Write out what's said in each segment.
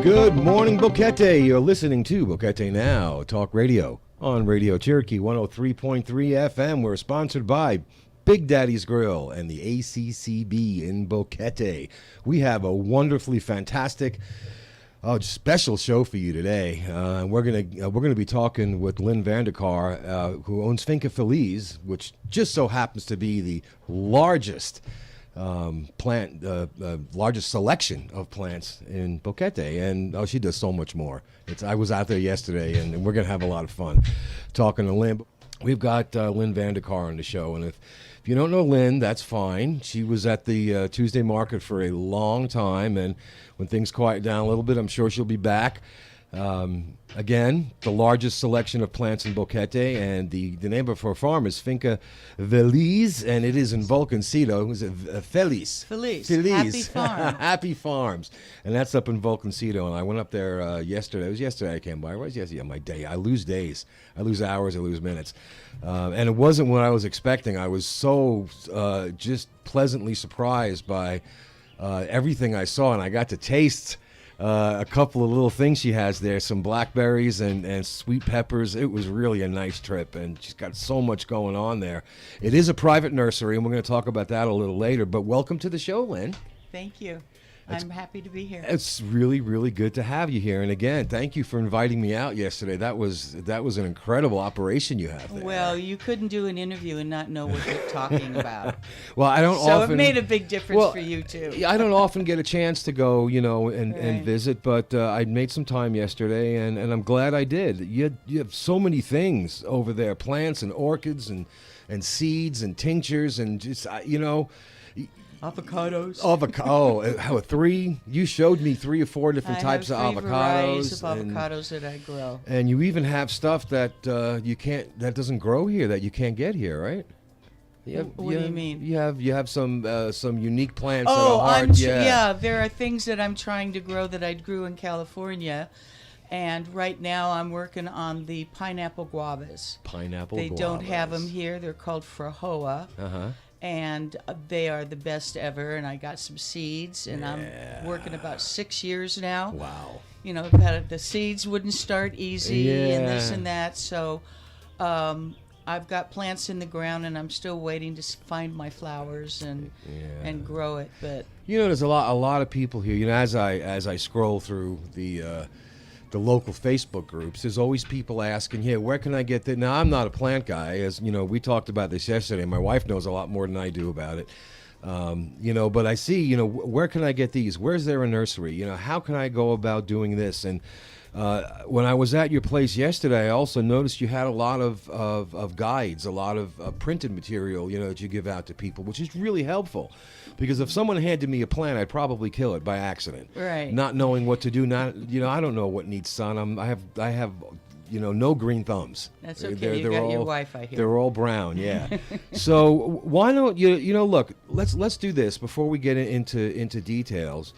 Good morning, Boquete. You're listening to BoqueteNOW, talk radio on Radio Cherokee 103.3 FM. We're sponsored by Big Daddy's Grill and the ACCB in Boquete. We have a wonderfully fantastic special show for you today. We're gonna be talking with Lynne lvanderkar, who owns Finca Feliz, which just so happens to be the largest largest selection of plants in Boquete, and she does so much more. I was out there yesterday, and we're gonna have a lot of fun talking to Lynne. We've got Lynne lvanderkar on the show, and if you don't know Lynne, that's fine. She was at the Tuesday market for a long time, and when things quiet down a little bit, I'm sure she'll be back. Again, the largest selection of plants in Boquete, and the name of her farm is Finca Feliz, and it is in Volcancito. Is it Feliz? Feliz. Feliz. Happy Farm. Happy Farms. And that's up in Volcancito, and I went up there yesterday. It was yesterday I came by. It was yesterday, my day. I lose days. I lose hours. I lose minutes. And it wasn't what I was expecting. I was so just pleasantly surprised by everything I saw, and I got to taste a couple of little things she has there, some blackberries and sweet peppers. It was really a nice trip, and she's got so much going on there. It is a private nursery, and we're going to talk about that a little later, but welcome to the show, Lynne. Thank you. I'm happy to be here. It's really, really good to have you here. And again, thank you for inviting me out yesterday. That was an incredible operation you have there. Well, you couldn't do an interview and not know what you're talking about. Well, I don't so often. So it made a big difference for you, too. I don't often get a chance to go, and Right. visit, but I made some time yesterday, and I'm glad I did. You have so many things over there, plants and orchids and seeds and tinctures and just, Avocados. You showed me 3 or 4 different types of I have 3 varieties avocados. of avocados that I grow. And you even have stuff that that doesn't grow here, that you can't get here, right? What do you mean? You have some unique plants Oh, that are hard. there are things that I'm trying to grow that I grew in California. And right now I'm working on the pineapple guavas. They don't have them here. They're called Frajoa. Uh-huh. And they are the best ever. And I got some seeds, and I'm working about 6 years now. Wow. The seeds wouldn't start easy and this and that. So I've got plants in the ground, and I'm still waiting to find my flowers and grow it. But there's a lot of people here. As I scroll through the local Facebook groups, there's always people asking, where can I get that? Now, I'm not a plant guy, as we talked about this yesterday. My wife knows a lot more than I do about it. But I see, where can I get these? Where's there a nursery? How can I go about doing this? And when I was at your place yesterday, I also noticed you had a lot of guides, a lot of printed material, that you give out to people, which is really helpful. Because if someone handed me a plant, I'd probably kill it by accident. Right. Not knowing what to do. I don't know what needs sun. I have no green thumbs. That's okay. You got your wife, I hear. They're all brown, yeah. So why don't you look? Let's do this before we get into details.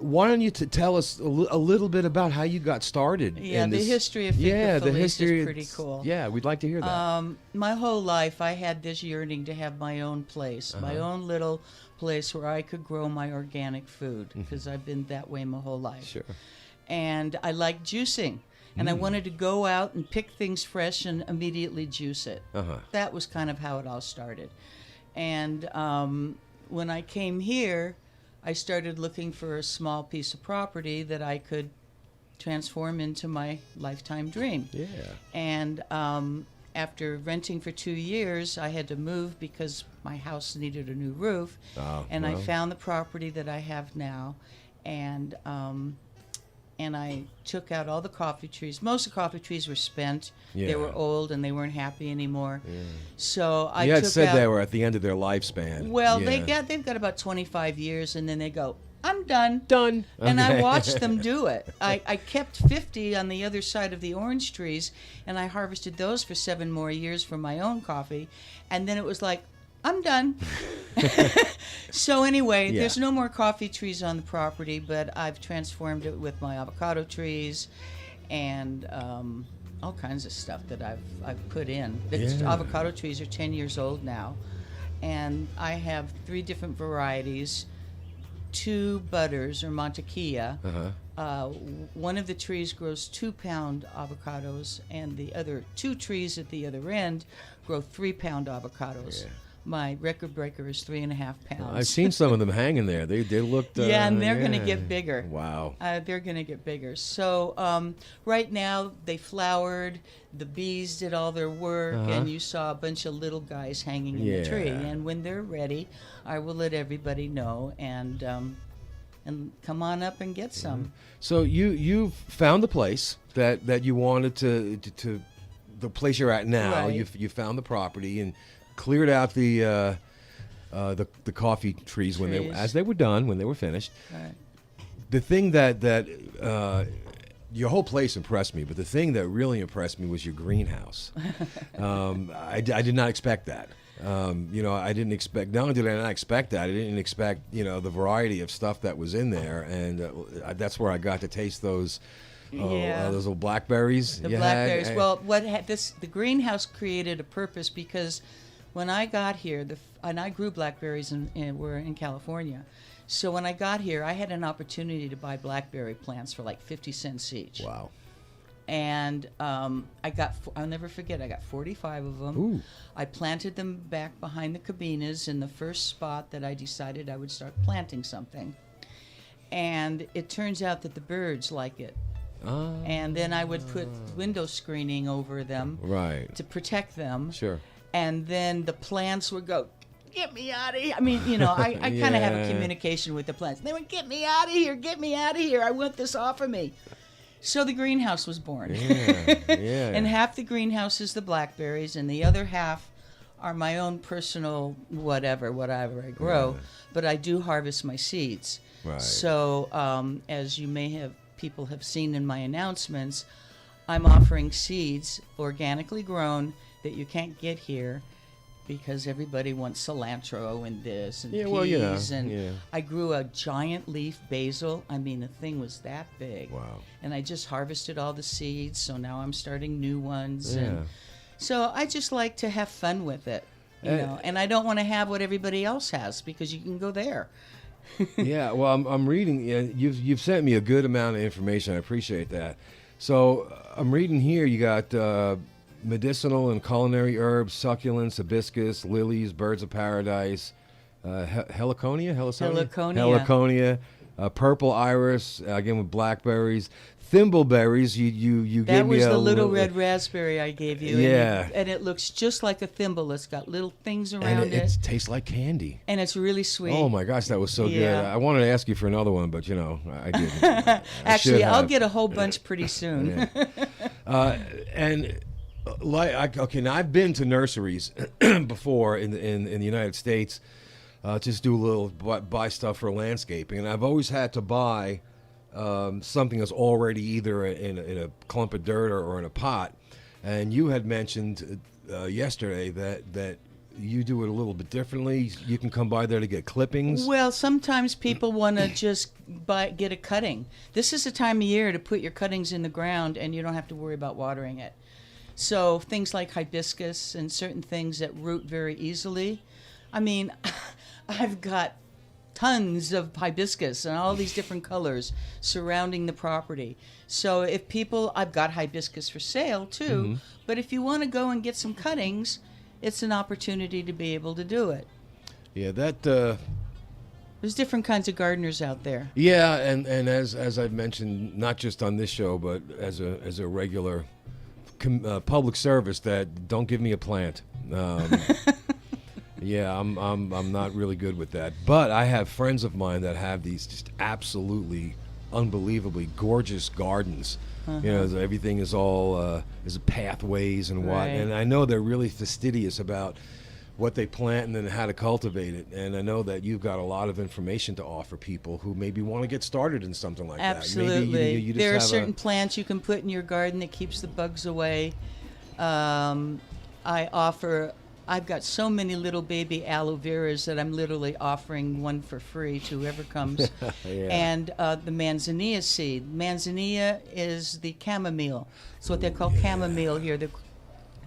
Why don't you tell us a little bit about how you got started? Yeah, the history of Finca Feliz is pretty cool. Yeah, we'd like to hear that. My whole life, I had this yearning to have my own place, my own little place where I could grow my organic food, because I've been that way my whole life. Sure. And I like juicing. And I wanted to go out and pick things fresh and immediately juice it. That was kind of how it all started. And when I came here, I started looking for a small piece of property that I could transform into my lifetime dream. Yeah. And after renting for 2 years, I had to move because my house needed a new roof. I found the property that I have now, and I took out all the coffee trees. Most of the coffee trees were spent. Yeah. They were old, and they weren't happy anymore. Yeah. So I took out... You had said they were at the end of their lifespan. Well, they've got about 25 years, and then they go, I'm done. Done. And I watched them do it. I kept 50 on the other side of the orange trees, and I harvested those for 7 more years for my own coffee. And then it was like, I'm done. So anyway, there's no more coffee trees on the property, but I've transformed it with my avocado trees and all kinds of stuff that I've put in. The avocado trees are 10 years old now, and I have 3 different varieties. two butters or mantequilla. Uh-huh. One of the trees grows 2-pound avocados, and the other two trees at the other end grow 3-pound avocados. Yeah. My record breaker is 3.5 pounds. I've seen some of them hanging there. They looked. Yeah, and they're going to yeah. get bigger. Wow. They're going to get bigger. So right now they flowered. The bees did all their work, and you saw a bunch of little guys hanging in the tree. Yeah. And when they're ready, I will let everybody know and come on up and get some. So you found the place that you wanted to the place you're at now. Right. You found the property and cleared out the coffee trees when they were done, when they were finished. Right. The thing that your whole place impressed me, but the thing that really impressed me was your greenhouse. I did not expect that. I didn't expect. Not only did I not expect that, I didn't expect the variety of stuff that was in there, and that's where I got to taste those. Those little blackberries. The blackberries. Well, the greenhouse created a purpose because when I got here, and I grew blackberries we're in California. So when I got here, I had an opportunity to buy blackberry plants for like 50 cents each. Wow. And I'll never forget, I got 45 of them. Ooh. I planted them back behind the cabinas in the first spot that I decided I would start planting something. And it turns out that the birds like it. And then I would put window screening over them to protect them. Sure. And then the plants would go, get me out of here. I mean, I kind of have a communication with the plants. They would, get me out of here, get me out of here. I want this off of me. So the greenhouse was born. Yeah. And half the greenhouse is the blackberries, and the other half are my own personal whatever I grow. Yeah. But I do harvest my seeds. Right. So as people have seen in my announcements, I'm offering seeds organically grown that you can't get here because everybody wants cilantro and this and peas. I grew a giant leaf basil. I mean, the thing was that big. Wow. And I just harvested all the seeds, so now I'm starting new ones. Yeah. And so I just like to have fun with it, and I don't want to have what everybody else has because you can go there. Yeah, well, I'm reading. You've sent me a good amount of information. I appreciate that. So I'm reading here. You got medicinal and culinary herbs, succulents, hibiscus, lilies, birds of paradise, heliconia, purple iris, again with blackberries, thimbleberries. You gave me that was the little red raspberry I gave you. Yeah, and it looks just like a thimble. It's got little things around and it tastes like candy. And it's really sweet. Oh my gosh, that was so good. I wanted to ask you for another one, but I didn't. Actually, I'll get a whole bunch pretty soon. Now I've been to nurseries before in the United States, just do a little buy stuff for landscaping, and I've always had to buy something that's already either in a clump of dirt or in a pot. And you had mentioned yesterday that you do it a little bit differently. You can come by there to get clippings. Well, sometimes people want to just get a cutting. This is the time of year to put your cuttings in the ground, and you don't have to worry about watering it. So things like hibiscus and certain things that root very easily. I mean, I've got tons of hibiscus and all these different colors surrounding the property. So I've got hibiscus for sale too, but if you want to go and get some cuttings, it's an opportunity to be able to do it. Yeah, there's different kinds of gardeners out there. Yeah, and as I've mentioned, not just on this show, but as a regular public service, that don't give me a plant. Yeah, I'm not really good with that. But I have friends of mine that have these just absolutely unbelievably gorgeous gardens. Everything is all is pathways and what. And I know they're really fastidious about what they plant and then how to cultivate it. And I know that you've got a lot of information to offer people who maybe want to get started in something like that. Absolutely. Maybe you just there are certain plants you can put in your garden that keeps the bugs away. I've got so many little baby aloe veras that I'm literally offering one for free to whoever comes. And the manzanilla seed. Manzanilla is the chamomile. It's what they call chamomile here.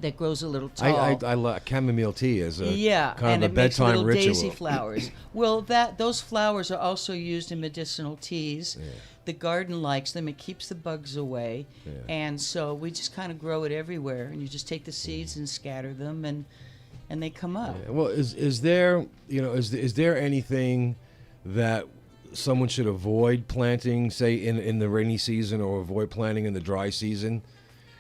that grows a little tall. I love chamomile tea as a and kind of a it makes bedtime little ritual. daisy flowers. Well, those flowers are also used in medicinal teas. Yeah. The garden likes them. It keeps the bugs away. Yeah. And so we just kind of grow it everywhere. And you just take the seeds and scatter them, and they come up. Yeah. Well, is there is there anything that someone should avoid planting, say in the rainy season, or avoid planting in the dry season?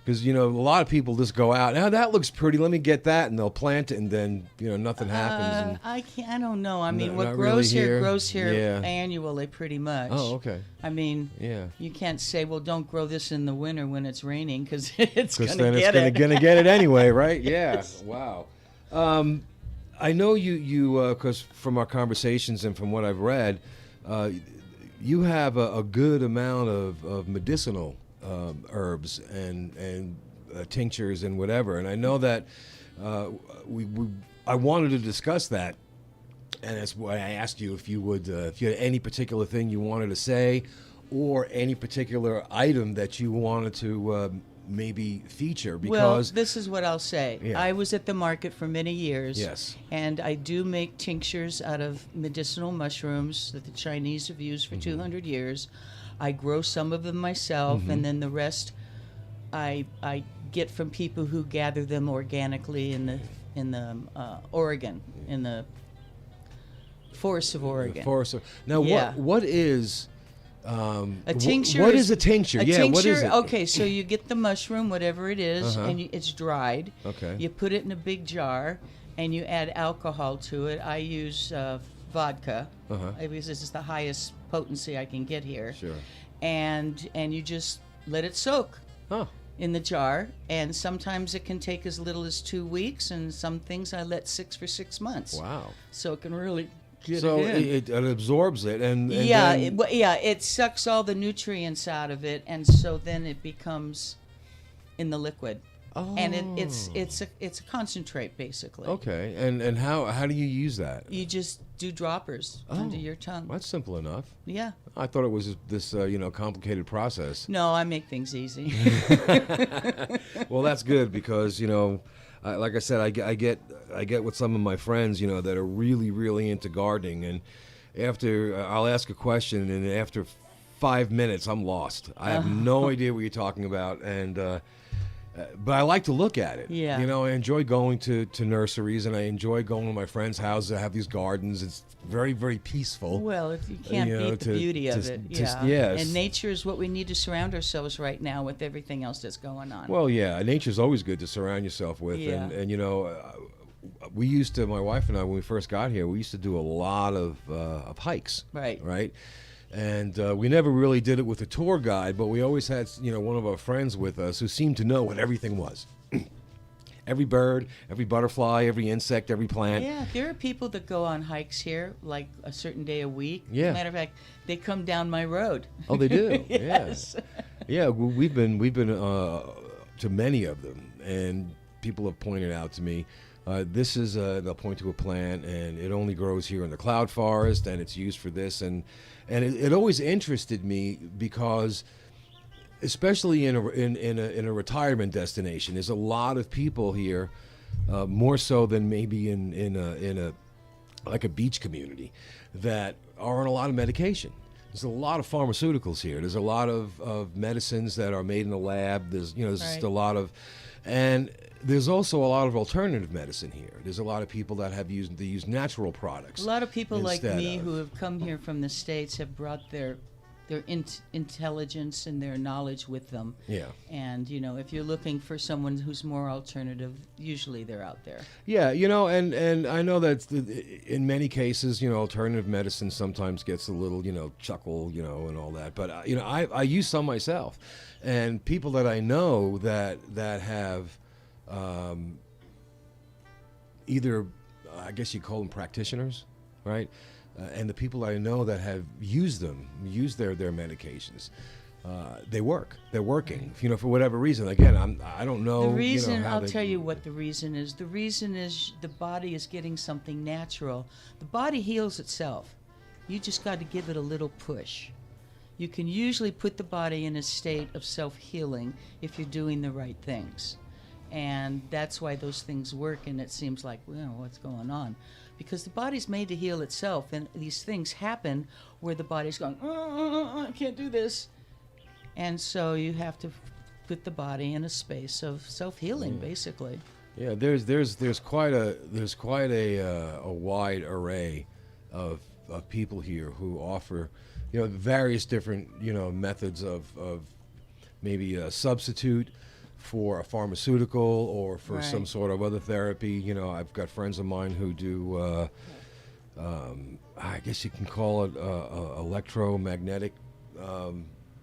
Because a lot of people just go out. Now that looks pretty. Let me get that, and they'll plant it, and then nothing happens. I don't know. I mean, what not grows really here here. grows here Yeah. annually, pretty much. Oh, okay. I mean, Yeah. you can't say, well, don't grow this in the winter when it's raining, because it's going Because to then get it's it. going to get it anyway, right? Yeah. Wow. I know you because from our conversations and from what I've read, you have a good amount of medicinal herbs and tinctures and whatever. And I know that I wanted to discuss that, and that's why I asked you if you had any particular thing you wanted to say, or any particular item that you wanted to maybe feature. Because well, this is what I'll say. Yeah. I was at the market for many years. Yes. And I do make tinctures out of medicinal mushrooms that the Chinese have used for 200 years. I grow some of them myself, and then the rest I get from people who gather them organically in the Oregon, in the forests of Oregon. Now, Yeah. what is A tincture. what is a tincture? A Yeah, tincture, what is it? Okay, so you get the mushroom, whatever it is, Uh-huh. and it's dried. Okay. You put it in a big jar, and you add alcohol to it. I use vodka. Uh-huh. Because this is the highest potency I can get here. Sure. And you just let it soak Oh. in the jar, and sometimes it can take as little as 2 weeks, and some things I let for 6 months. Wow. So it can really get So it in. it absorbs it, and Yeah, then, it sucks all the nutrients out of it, and so then it becomes in the liquid. Oh. And it's a concentrate, basically. Okay, and how do you use that? You just do droppers under your tongue. That's simple enough. Yeah. I thought it was this complicated process. No, I make things easy. Well, that's good because like I said, I get with some of my friends that are really into gardening, and after I'll ask a question, and after 5 minutes I'm lost. I have no idea what you're talking about, and but I like to look at it. Yeah. I enjoy going to nurseries, and I enjoy going to my friends' houses that have these gardens. It's very, very peaceful. Well, if you can't beat the beauty of it. Yeah. Yes. And nature is what we need to surround ourselves right now with everything else that's going on. Well, yeah, nature's always good to surround yourself with, Yeah. and we used to, my wife and I, when we first got here, we used to do a lot of hikes. Right. And we never really did it with a tour guide, but we always had one of our friends with us who seemed to know what everything was. Every bird, every butterfly, every insect, every plant. Yeah, there are people that go on hikes here, like a certain day a week. Yeah. As a matter of fact, they come down my road. Oh, they do. Yes. Yeah. We've been to many of them, and people have pointed out to me, this is they'll point to a plant, and it only grows here in the cloud forest, and it's used for this, and it always interested me because, especially in a retirement destination, there's a lot of people here, more so than maybe in a like a beach community, that are on a lot of medication. There's a lot of pharmaceuticals here. There's a lot of medicines that are made in the lab. There's there's just a lot of, and there's also a lot of alternative medicine here. There's a lot of people that use natural products. A lot of people like me of- who have come here from the States have brought their intelligence and their knowledge with them. Yeah. And, if you're looking for someone who's more alternative, usually they're out there. Yeah, and I know that in many cases, alternative medicine sometimes gets a little, chuckle, and all that. But I use some myself, and people that I know that have either, I guess you call them practitioners, right? And the people I know that have used their medications, they work. They're working, for whatever reason. Again, I don't know. The reason, how I'll they- tell you what the reason is. The reason is the body is getting something natural. The body heals itself. You just got to give it a little push. You can usually put the body in a state of self-healing if you're doing the right things. And that's why those things work, and it seems like, well, what's going on? Because the body's made to heal itself, and these things happen where the body's going, I can't do this. And so you have to put the body in a space of self-healing, basically. Yeah, there's quite a wide array of people here who offer, various different, methods of maybe a substitute for a pharmaceutical or for some sort of other therapy. I've got friends of mine who do, I guess you can call it electromagnetic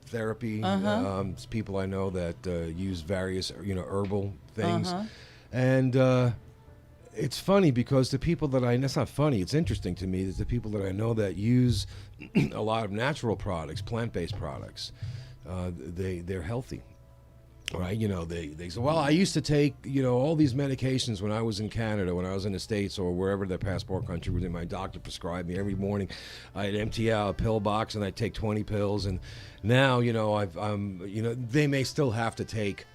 therapy. It's people I know that use various, herbal things. And it's funny because the people that that's not funny, it's interesting to me, is the people that I know that use a lot of natural products, plant-based products, they're healthy. Right, they say, well, I used to take, all these medications when I was in Canada, when I was in the States, or wherever the passport country was in. My doctor prescribed me every morning. I'd empty out a pill box and I'd take 20 pills. And now, they may still have to take,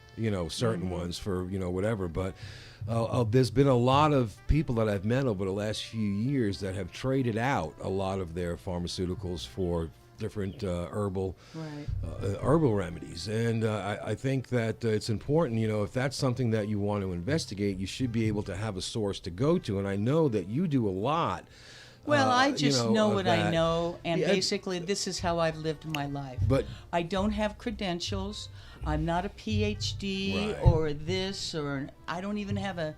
certain ones for, whatever. But there's been a lot of people that I've met over the last few years that have traded out a lot of their pharmaceuticals for different herbal remedies, and I think that it's important, if that's something that you want to investigate, you should be able to have a source to go to, and I know that you do a lot. Well, I just know what that. I know, and basically this is how I've lived my life. But I don't have credentials. I'm not a PhD Right. or this, or I don't even have a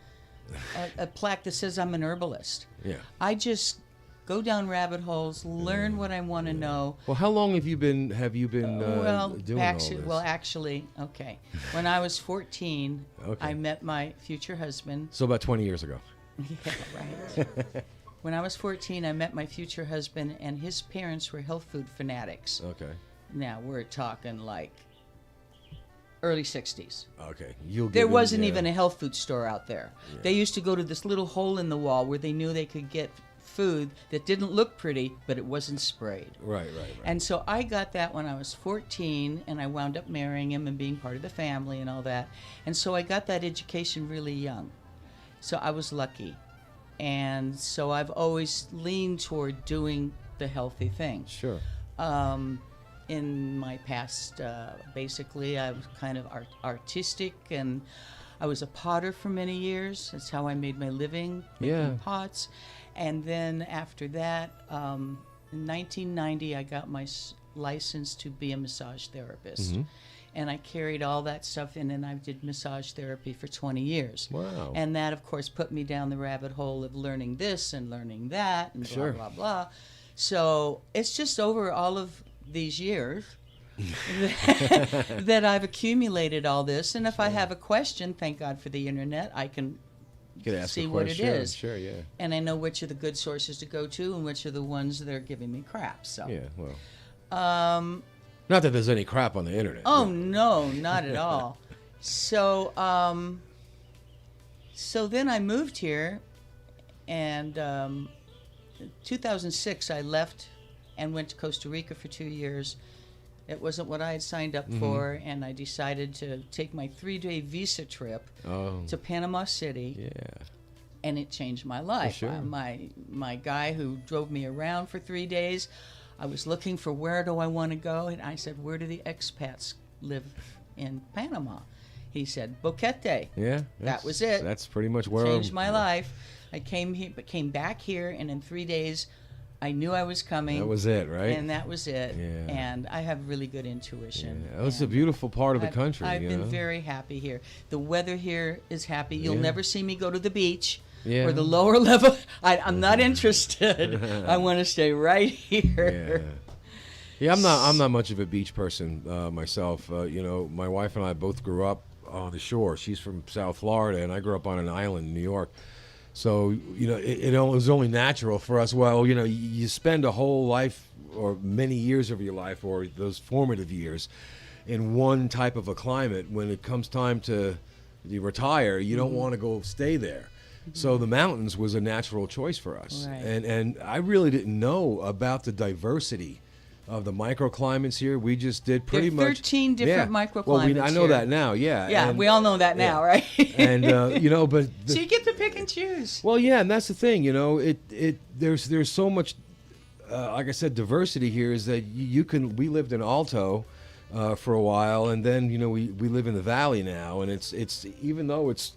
plaque that says I'm an herbalist. Yeah. I just go down rabbit holes, learn what I want to know. Well, how long have you been doing all this? Well, actually, okay. When I was 14, Okay. I met my future husband. So about 20 years ago. Yeah, right. When I was 14, I met my future husband, and his parents were health food fanatics. Okay. Now, we're talking like early 60s. Okay. There wasn't even a health food store out there. Yeah. They used to go to this little hole in the wall where they knew they could get food that didn't look pretty, but it wasn't sprayed. Right. And so I got that when I was 14, and I wound up marrying him and being part of the family and all that. And so I got that education really young. So I was lucky. And so I've always leaned toward doing the healthy thing. Sure. In my past, basically, I was kind of artistic, and I was a potter for many years. That's how I made my living, making pots. And then after that, in 1990, I got my license to be a massage therapist. Mm-hmm. And I carried all that stuff in, and I did massage therapy for 20 years. Wow. And that, of course, put me down the rabbit hole of learning this and learning that and blah, blah, blah. So it's just over all of these years that I've accumulated all this. And if I have a question, thank God for the internet, I can see what it is. Sure, yeah. And I know which are the good sources to go to and which are the ones that are giving me crap. So yeah, well. Not that there's any crap on the internet. Oh no, not at all. So so then I moved here, and in 2006 I left and went to Costa Rica for 2 years. It wasn't what I had signed up for, and I decided to take my 3-day visa trip to Panama City. Yeah. And it changed my life. For sure. My guy who drove me around for 3 days, I was looking for where do I want to go, and I said, where do the expats live in Panama? He said, Boquete. Yeah. That was it. That's pretty much where changed my life. I came back here, and in 3 days, I knew I was coming. That was it, right? And that was it. Yeah. And I have really good intuition. Yeah. It's a beautiful part of the country. I've been very happy here. The weather here is happy. You'll Yeah. never see me go to the beach Yeah. or the lower level. I'm not interested. I want to stay right here. Yeah, I'm not much of a beach person myself. My wife and I both grew up on the shore. She's from South Florida, and I grew up on an island in New York. So, it was only natural for us. Well, you spend a whole life or many years of your life or those formative years in one type of a climate. When it comes time to retire, you don't want to go stay there. So the mountains was a natural choice for us. Right. And I really didn't know about the diversity of the microclimates here. We just did There pretty are much 13 different microclimates. Well, I know here. that now. Yeah. Yeah, and, we all know that now, right? And but So you get to pick and choose. well, yeah, and that's the thing. There's so much. Like I said, diversity here is that you can. We lived in Alto for a while, and then we live in the valley now, and it's even though it's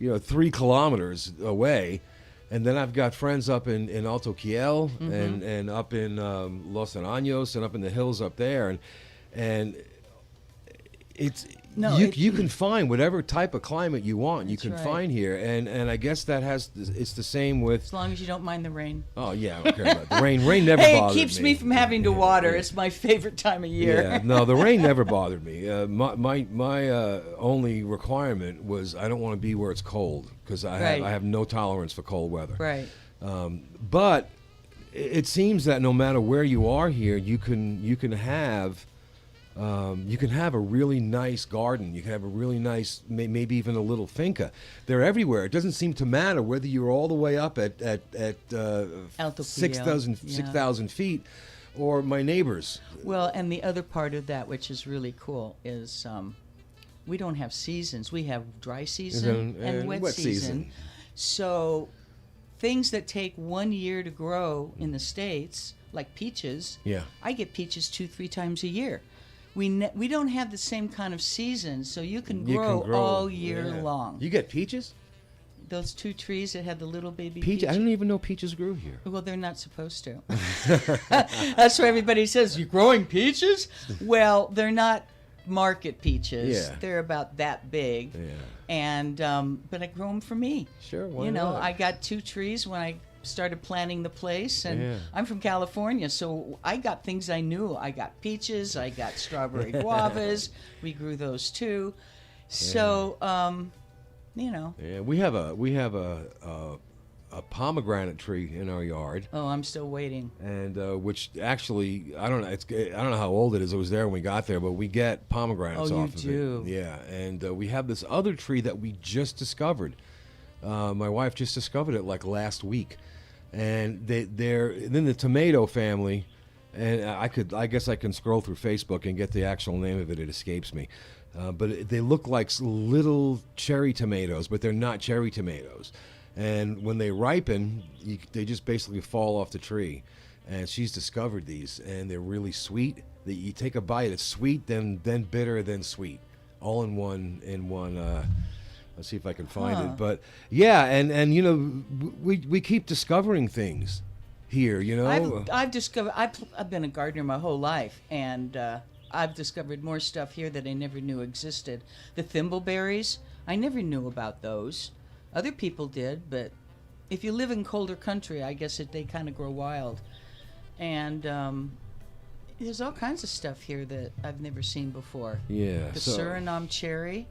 3 kilometers away, and then I've got friends up in Alto Kiel and up in Los Anjos and up in the hills up there, and it's you can find whatever type of climate you want. You can find here, and I guess it's the same with. As long as you don't mind the rain. Oh yeah, I don't care about the rain. Rain never Hey, bothered it keeps me from having to water. It's my favorite time of year. Yeah, no, the rain never bothered me. My only requirement was I don't want to be where it's cold because I have no tolerance for cold weather. Right. But it seems that no matter where you are here, you can have a really nice garden. You can have a really nice, maybe even a little finca. They're everywhere. It doesn't seem to matter whether you're all the way up at 6,000 feet, or my neighbors. Well, and the other part of that, which is really cool, is we don't have seasons. We have dry season and wet season. So things that take 1 year to grow in the States, like peaches, I get peaches 2-3 times a year. We don't have the same kind of season, so you can grow all year long. You get peaches? Those 2 trees that had the little baby peaches. I didn't even know peaches grew here. Well, they're not supposed to. That's why everybody says, you're growing peaches? Well, they're not market peaches. Yeah. They're about that big. Yeah. And but I grow them for me. Sure, why not? I got 2 trees when I started planning the place, and I'm from California, so I got things I knew. I got peaches, I got strawberry guavas. We grew those too. So, Yeah, we have a pomegranate tree in our yard. Oh, I'm still waiting. And which actually, I don't know how old it is. It was there when we got there, but we get pomegranates off of it. Yeah, and we have this other tree that we just discovered. My wife just discovered it like last week, and they're then the tomato family. And I guess I can scroll through Facebook and get the actual name of it. It escapes me. But they look like little cherry tomatoes, but they're not cherry tomatoes. And when they ripen, they just basically fall off the tree. And she's discovered these, and they're really sweet. You take a bite, it's sweet, then bitter, then sweet, all in one. Let's see if I can find it. But yeah, and we keep discovering things here. I've discovered. I've been a gardener my whole life, and I've discovered more stuff here that I never knew existed. The thimbleberries, I never knew about those. Other people did, but if you live in colder country, I guess they kind of grow wild. And there's all kinds of stuff here that I've never seen before. Yeah. The Surinam cherry.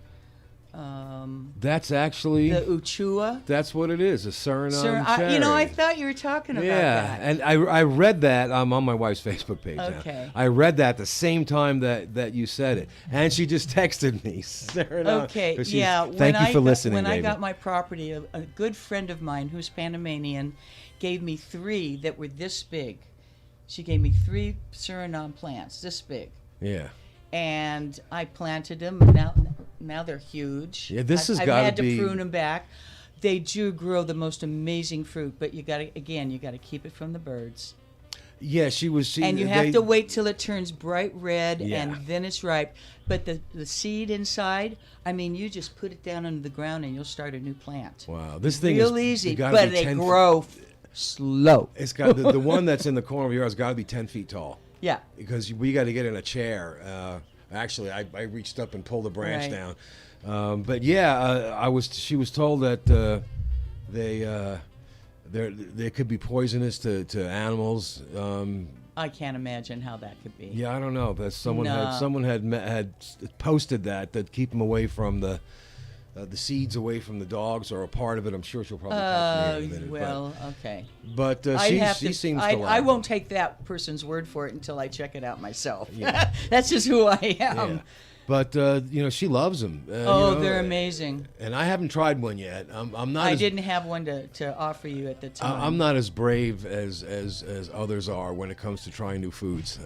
That's actually the uchua. That's what it is, a Surinam cherry. I thought you were talking about that. Yeah, and I read that. I'm on my wife's Facebook page Okay. now. I read that the same time that you said it, and she just texted me. Surinam. Okay, Thank you for listening, When baby. I got my property, a good friend of mine who's Panamanian gave me 3 that were this big. She gave me 3 Surinam plants, this big. Yeah. And I planted them. Now they're huge. Yeah, this has got to be. I've had to prune them back. They do grow the most amazing fruit, but you got to keep it from the birds. Yeah, and you have to wait till it turns bright red, and then it's ripe. But the seed inside, you just put it down under the ground, and you'll start a new plant. Wow, this thing real is easy, but they grow slow. It's got the one that's in the corner of yours got to be 10 feet tall. Yeah. Because we got to get in a chair. Actually, I reached up and pulled the branch down. But yeah, she was told that they could be poisonous to animals. I can't imagine how that could be. Yeah, I don't know. But someone had posted that keep them away from the seeds away from the dogs, or a part of it. I'm sure she'll probably catch me in a minute. Well, okay. But she seems to like I won't take that person's word for it until I check it out myself. Yeah. That's just who I am. Yeah. But she loves them. They're amazing. And I haven't tried one yet. I'm not. I didn't have one to offer you at the time. I'm not as brave as others are when it comes to trying new foods.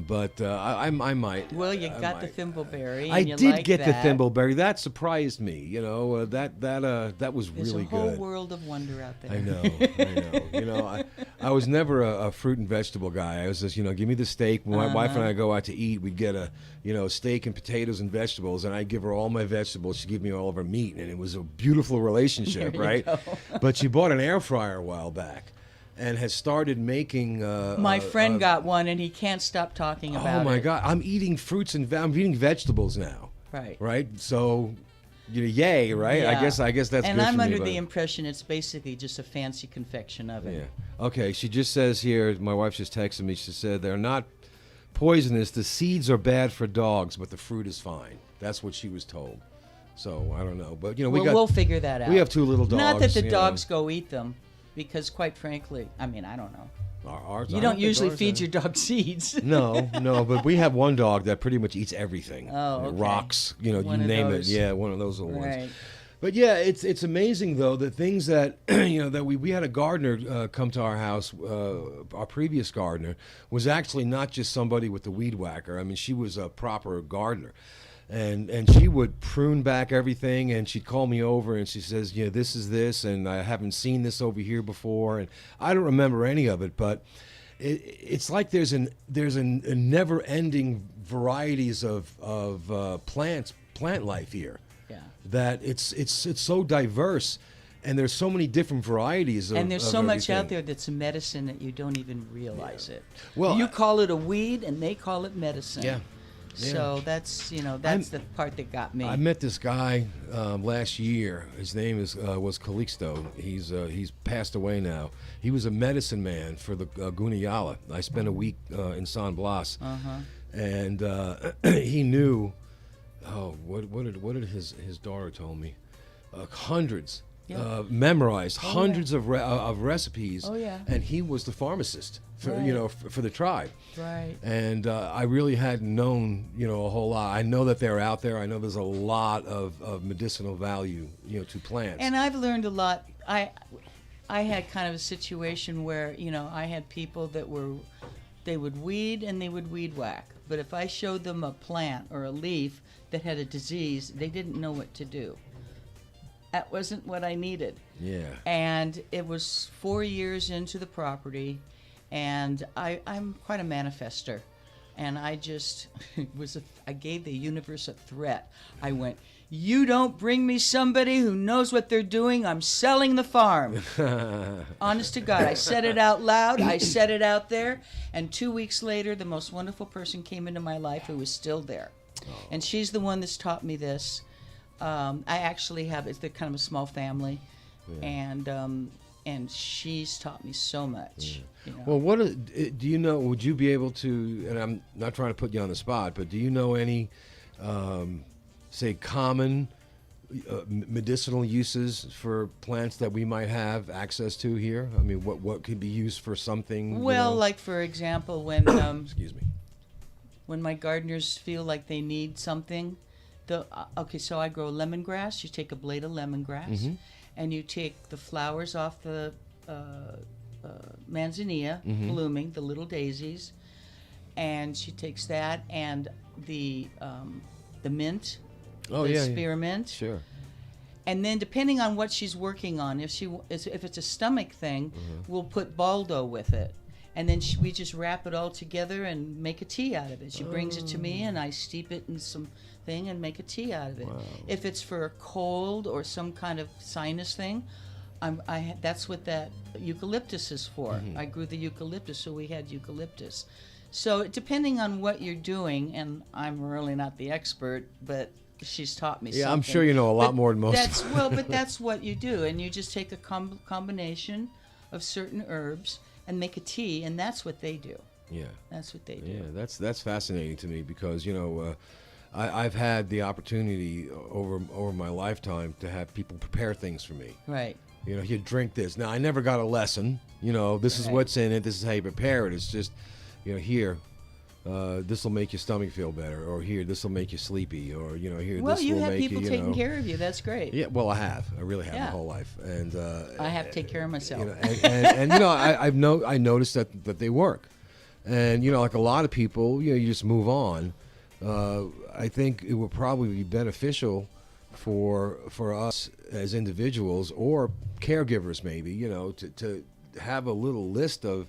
But I might. Well, you got the thimbleberry. I and you did like get that. the thimbleberry. That surprised me. That was There's really a whole good. world of wonder out there. I know. I was never a fruit and vegetable guy. I was just, give me the steak. When my wife and I go out to eat, we'd get a steak and potatoes and vegetables, and I'd give her all my vegetables. She'd give me all of her meat, and it was a beautiful relationship, There you right? go. But she bought an air fryer a while back and has started making. My friend got one, and he can't stop talking about it. Oh my God! I'm eating fruits and I'm eating vegetables now. Right. Right. So, yay! Right. Yeah. I guess that's. And good I'm for me, under but- the impression it's basically just a fancy confection of it. Yeah. Okay. She just says here. My wife just texted me. She said they're not poisonous. The seeds are bad for dogs, but the fruit is fine. That's what she was told. So I don't know, but We'll figure that out. We have 2 little dogs. Not that the dogs go eat them, because quite frankly, I don't know. Ours, You don't usually feed your dog seeds. No, but we have one dog that pretty much eats everything. Oh, okay. Rocks, you One of name those. it. Yeah, one of those little ones. Right. But yeah, it's amazing though the things that that we had a gardener come to our house. Our previous gardener was actually not just somebody with the weed whacker. I mean, she was a proper gardener, and she would prune back everything, and she'd call me over and she says, this is this, and I haven't seen this over here before, and I don't remember any of it, but it's like there's a never-ending varieties of plant life here. Yeah. That it's so diverse, and there's so many different varieties of And there's of so much everything. out there that's a medicine that you don't even realize it. Well, you call it a weed, and they call it medicine. Yeah. So that's the part that got me. I met this guy last year. His name was Calixto. He's passed away now. He was a medicine man for the Gunayala. I spent a week in San Blas, and he knew. Oh, what did his daughter told me? Hundreds. Yeah. Memorized hundreds of recipes. Oh, yeah. And he was the pharmacist for Right. for the tribe. Right. And I really hadn't known a whole lot. I know that they're out there. I know there's a lot of medicinal value to plants. And I've learned a lot. I had kind of a situation where I had people that they would weed and they would weed whack. But if I showed them a plant or a leaf that had a disease, they didn't know what to do. That wasn't what I needed. Yeah. And it was 4 years into the property, and I'm quite a manifester. And I just I gave the universe a threat. I went, you don't bring me somebody who knows what they're doing, I'm selling the farm. Honest to God, I said it out loud, I said it out there, and 2 weeks later, the most wonderful person came into my life who was still there. And she's the one that's taught me this. I actually have, it's kind of a small family, and she's taught me so much. Well, do you know? Would you be able to? And I'm not trying to put you on the spot, but do you know any, say, common medicinal uses for plants that we might have access to here? I mean, what could be used for something? Well, like for example, when excuse me. when my gardeners feel like they need something, so I grow lemongrass. You take a blade of lemongrass, and you take the flowers off the manzanilla blooming, the little daisies, and she takes that and the mint, the spearmint, Sure. and then depending on what she's working on, if it's a stomach thing, we'll put baldo with it. And then we just wrap it all together and make a tea out of it. She brings it to me, and I steep it in some thing and make a tea out of it. Wow. If it's for a cold or some kind of sinus thing, that's what that eucalyptus is for. I grew the eucalyptus, so we had eucalyptus. So depending on what you're doing, and I'm really not the expert, but she's taught me something. Yeah, I'm sure you know a lot more than most. But that's what you do, and you just take a combination of certain herbs and make a tea, and that's what they do. Yeah. That's what they do. Yeah, that's fascinating to me because I've had the opportunity over my lifetime to have people prepare things for me. Right. You drink this. Now I never got a lesson. This is what's in it. This is how you prepare it. It's just, here, this will make your stomach feel better, or here, this will make you sleepy, or here, Well, this you will have make people you, taking care of you. That's great. Yeah, well, I really have my Yeah. whole life, and I have to take care of myself. I noticed that they work, and like a lot of people, you just move on. I think it would probably be beneficial for us as individuals or caregivers, maybe, to have a little list of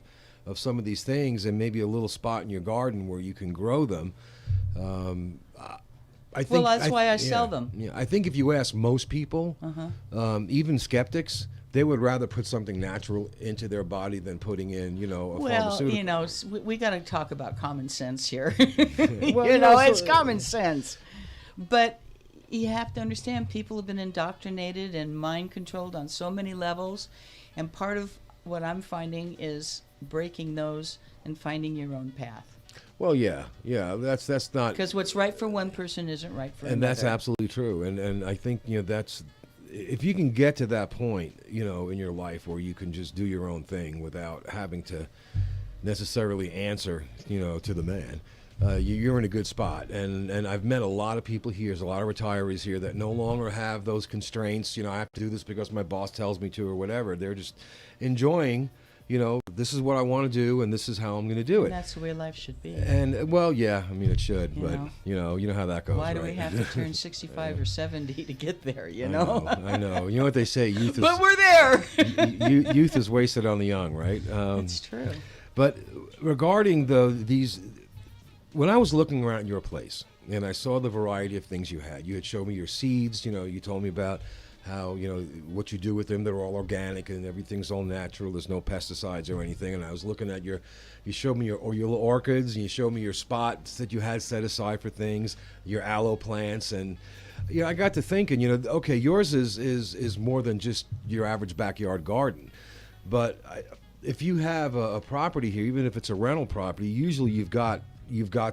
some of these things, and maybe a little spot in your garden where you can grow them. I think, Well, that's why I sell them. Yeah, I think if you ask most people, even skeptics, they would rather put something natural into their body than putting in, a Well, pharmaceutical. we got to talk about common sense here. Well, It's common sense. But you have to understand, people have been indoctrinated and mind controlled on so many levels, and part of what I'm finding is breaking those and finding your own path. Well, yeah, that's not, Because what's right for one person isn't right for another. and that's absolutely true. And I think that's, if you can get to that point, in your life where you can just do your own thing without having to necessarily answer, to the man, you're in a good spot. And I've met a lot of people here. There's a lot of retirees here that no longer have those constraints. I have to do this because my boss tells me to, or whatever. They're just enjoying, this is what I want to do, and this is how I'm going to do it. And that's the way life should be. And well, yeah, I mean it should, but you know how that goes. Why do right? we have to turn 65 or 70 to get there? I know. You know what they say? Youth is. But we're there. Youth is wasted on the young, right? It's true. But regarding these, when I was looking around your place and I saw the variety of things you had showed me your seeds. You told me about how what you do with them. They're all organic and everything's all natural. There's no pesticides or anything. And I was looking at you showed me your little orchids, and you showed me your spots that you had set aside for things, your aloe plants, and I got to thinking, okay, yours is more than just your average backyard garden, but if you have a property here, even if it's a rental property, usually you've got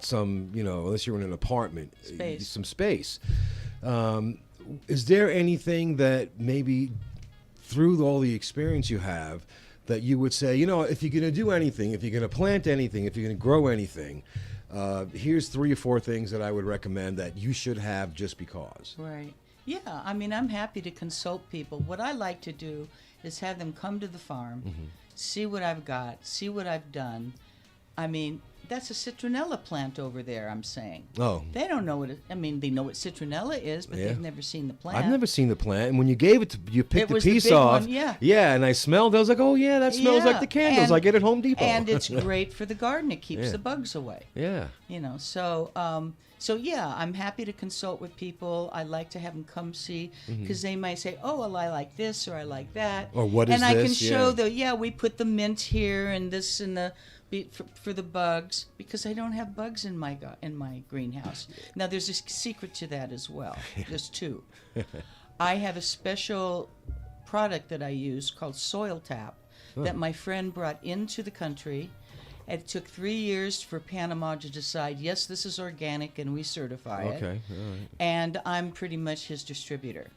some, unless you're in an apartment, some space. Is there anything that maybe through all the experience you have that you would say, if you're going to do anything, if you're going to plant anything, if you're going to grow anything, here's 3 or 4 things that I would recommend that you should have just because? Right. Yeah, I mean, I'm happy to consult people. What I like to do is have them come to the farm, see what I've got, see what I've done. I mean, that's a citronella plant over there, I'm saying. Oh. They don't know they know what citronella is, but they've never seen the plant. I've never seen the plant. And when you gave it to, you picked the was the piece big off. one, yeah. Yeah, and I smelled, I was like, oh yeah, that smells like the candles I get at Home Depot. And it's great for the garden. It keeps the bugs away. Yeah. So yeah, I'm happy to consult with people. I like to have them come see, because they might say, oh, well, I like this or I like that. Or what is and this? And I can show we put the mint here and this and the for the bugs, because I don't have bugs in my greenhouse. Now there's a secret to that as well. There's 2. I have a special product that I use called Soil Tap that my friend brought into the country. It took 3 years for Panama to decide, yes, this is organic, and we certify it. Okay, all right. And I'm pretty much his distributor.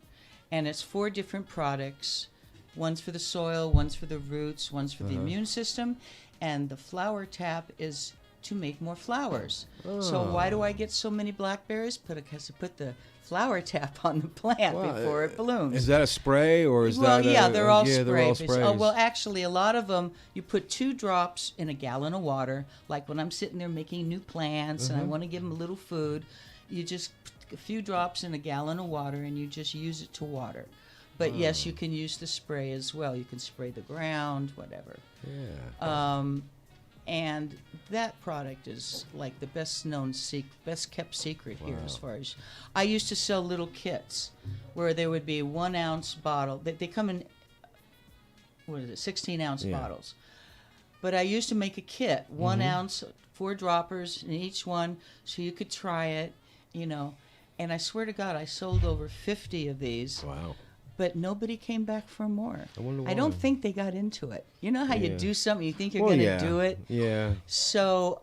And it's 4 different products. One's for the soil, one's for the roots, one's for the immune system. And the flower tap is to make more flowers. So why do I get so many blackberries? Because I put the flower tap on the plant before it blooms. Is that a spray or is that? They're all spray. They're all sprays. Oh, well, actually, a lot of them, you put 2 drops in a gallon of water. Like when I'm sitting there making new plants and I want to give them a little food, you just put a few drops in a gallon of water and you just use it to water. But yes, you can use the spray as well. You can spray the ground, whatever. Yeah. And that product is like the best kept secret here. As far as I used to sell little kits where there would be 1 ounce bottle. They come in 16-ounce bottles. But I used to make a kit, 1 ounce, 4 droppers in each one, so you could try it, And I swear to God, I sold over 50 of these. Wow. But nobody came back for more. I wonder why. I don't think they got into it. You know how you do something, you think you're Well, going to do it? Yeah. So